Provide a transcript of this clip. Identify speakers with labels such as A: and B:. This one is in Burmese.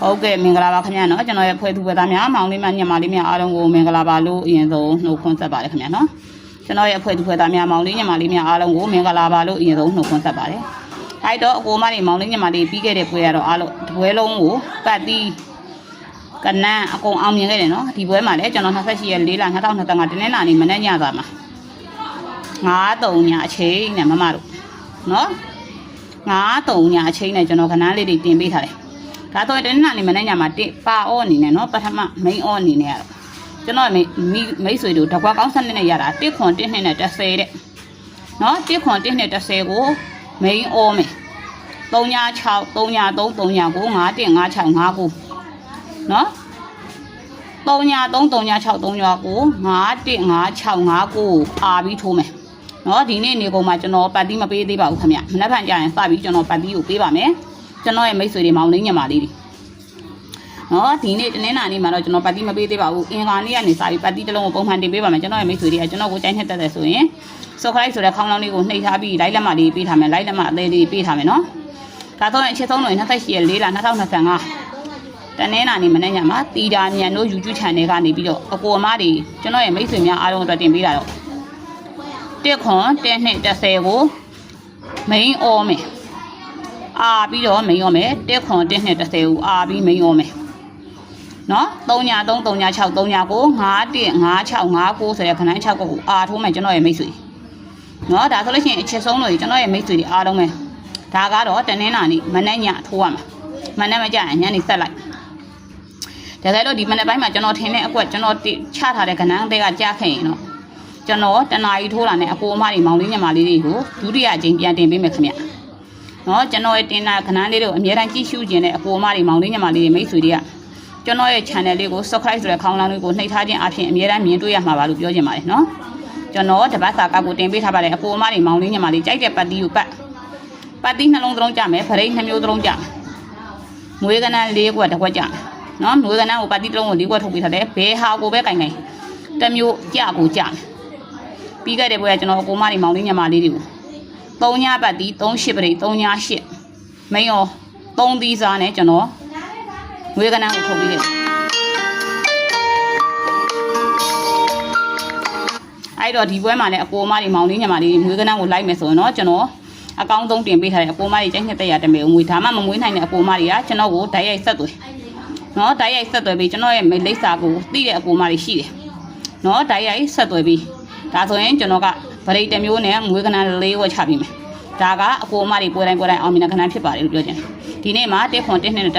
A: ဟုတ်ကဲ့မင်္ဂလာပါခင်ဗျာနော်ကျွန်တော်ရဲ့ဖွဲ့သူဖွဲ့သားများမောင်လေးများညမလေးများအားလုံးကိုမင်္ဂလာပါလို့အရင်ဆုံးနှုတ်ခွန်းဆက်ပါတယ်ခင်ဗျာနော်ကျွန်တော်ရဲ့ဖွဲ့သူဖွဲ့သားများမောင်လေးညမလေးများအားလုံးကိုမင်္ဂလာပါလို့အရင်ဆုံးနှုတ်ခွန်းဆက်ပါတယ်အဲ့တော့အကိုမလေးမောင်လေးညမလေးပြီးခဲ့တဲ့ပွဲရတော့အားလုံးဒီပွဲလုံးကိုပတ်တီးကနန်းအကုန်အောင်မြင်ခဲ့တယ်နော်ဒီပွဲမှာလည်းကျွန်တော်28ရက်4လ2025တင်းလာနေမနေ့ညသားမှာ9-3ညအချိန်နဲ့မမတို့နော်9-3ညအချိန်နဲ့ကျွန်တော်ခဏလေးတွေတင်ပေးထားတယ်ဒါတော့တင်းနာနေမနေ့ညမှာပါအောအနေနဲ့နော်ပထမ main အောအနေနဲ့ရတော့ကျွန်တော်မိတ်ဆွေတို့တကွာကောင်းစနစ်နဲ့ရတာ1ခွန်1နှစ်နဲ့30တဲ့နော်1ခွန်1နှစ်30ကို main အောမယ်396 303 395 51569နော်393 396 396 51569အားပြီးထိုးမယ်နော်ဒီနေ့နေကုန်မှာကျွန်တော်ပတ်တီးမပေးသေးပါဘူးခင်ဗျမနက်ဖြန်ကျရင်စပြီးကျွန်တော်ပတ်တီးကိုပေးပါမယ်ကျွန်တော်ရဲ့မိတ်ဆွေတွေမောင်လေးညမလေးတွေနော်ဒီနေ့တင်းနာနေမှာတော့ကျွန်တော်ပတ်တီးမပေးသေးပါဘူးအင်္ဂါနေ့ကနေစပြီးပတ်တီးတစ်လုံးကိုပုံမှန်တင်ပေးပါမယ်ကျွန်တော်ရဲ့မိတ်ဆွေတွေကကျွန်တော်ကိုကြိုက်နှစ်သက်တယ်ဆိုရင် subscribe ဆိုတဲ့ခေါင်းလောင်းလေးကိုနှိပ်ထားပြီး like လက်မလေးပေးထားမယ် like လက်မအသေးလေးပေးထားမယ်နော်ဒါတော့အချက်ဆုံးလို့28ရက်4လ2025တနင်္လာနေ့မနေ့ညမှာတီတာမြန်တို့ YouTube channel ကနေပြီးတော့အကိုအမတွေကျွန်တော်ရဲ့မိတ်ဆွေများအားလုံးအတွက်တင်ပေးတာတော့1ခွန်1နှစ်30ကို main အောမယ်အားပြီးတော့ main အောမယ်1ခွန်1နှစ်30ကိုအားပြီး main အောမယ်နော်393 396 395 51569ဆိုတဲ့ခဏ6ကိုအားထိုးမယ်ကျွန်တော်ရဲ့မိတ်ဆွေနော်ဒါဆိုလို့ရှိရင်အချက်ဆုံးလို့ကျွန်တော်ရဲ့မိတ်ဆွေတွေအားလုံးပဲဒါကတော့တနင်္လာနေ့မနေ့ညထိုးရမှာမနေ့မကြရင်ညနေဆက်လိုက်တကယ်လို့ဒီမနေ့ပိုင်းမှာကျွန်တော်ထင်တဲ့အကွက်ကျွန်တော်ချထားတဲ့ကဏ္ဍတွေကကြားခဲ့ရင်တော့ကျွန်တော်တနာရီထိုးတာနဲ့အကိုအမတွေမောင်လေးညမလေးတွေကိုဒုတိယအကြိမ်ပြန်တင်ပေးမယ်ခင်ဗျနော်ကျွန်တော်ရဲ့တင်တာကဏ္ဍလေးတွေကိုအများတိုင်းကြည့်ရှုခြင်းနဲ့အကိုအမတွေမောင်လေးညမလေးတွေမိတ်ဆွေတွေကကျွန်တော်ရဲ့ channel လေးကို subscribe ဆိုတဲ့ခေါင်းလောင်းလေးကိုနှိပ်ထားခြင်းအပြင်အများတိုင်းမြင်တွေ့ရမှာပါလို့ပြောချင်ပါတယ်နော်ကျွန်တော်တပတ်စာကောက်ကိုတင်ပေးထားပါတယ်အကိုအမတွေမောင်လေးညမလေးကြိုက်တဲ့ပတ်တီးကိုပတ်တီးနှလုံးသလုံးကြမယ်ဗရိတ်2မျိုးသလုံးကြမယ်မွေးကနန်း4ခွက်တစ်ခွက်ကြမယ်နော်မွေးကနန်းကိုပတ်တီးတစ်လုံးကို4ခွက်ထုတ်ပေးထားတယ်ဘဲဟာကိုပဲကင်တစ်မျိုးကြကိုကြမယ်ပြီးခဲ့တဲ့ပွဲကကျွန်တော်အကိုမတွေမောင်လေးညမလေးတွေကို3ညပတ်တီး3ရှစ်ပရိတ်3ည8မိန်ရော3သီးစားနဲ့ကျွန်တော်ငွေကနန်းကိုထုတ်ပြီးတယ်အဲ့တော့ဒီပွဲမှာလည်းအကိုမတွေမောင်လေးညမလေးငွေကနန်းကိုလိုက်မယ်ဆိုရင်တော့ကျွန်တော်အကောင်းဆုံးတင်ပေးထားတဲ့အကိုမတွေကျိုင်း200တမဲငွေဒါမှမမွေးနိုင်တဲ့အကိုမတွေကကျွန်တော်ကိုဓာတ်ရိုက်ဆက်သွယ်နော်ဓာတ်ရိုက်ဆက်သွယ်ပြီးကျွန်တော်ရဲ့လိပ်စာကိုသိတဲ့အကိုမတွေရှိတယ်နော်ဓာတ်ရိုက်ဆက်သွယ်ပြီးဒါဆိုရင်ကျွန်တော်ကဗရိတ်တစ်မျိုးနဲ့ငွေကနန်း4ဝက်ချပြီးမယ်ဒါကအကိုအမတွေပွဲတိုင်းအောင်မြင်တဲ့ခဏဖြစ်ပါတယ်လို့ပြောချင်တယ်ဒီနေ့မှာ1ခွန်1နှစ်နဲ့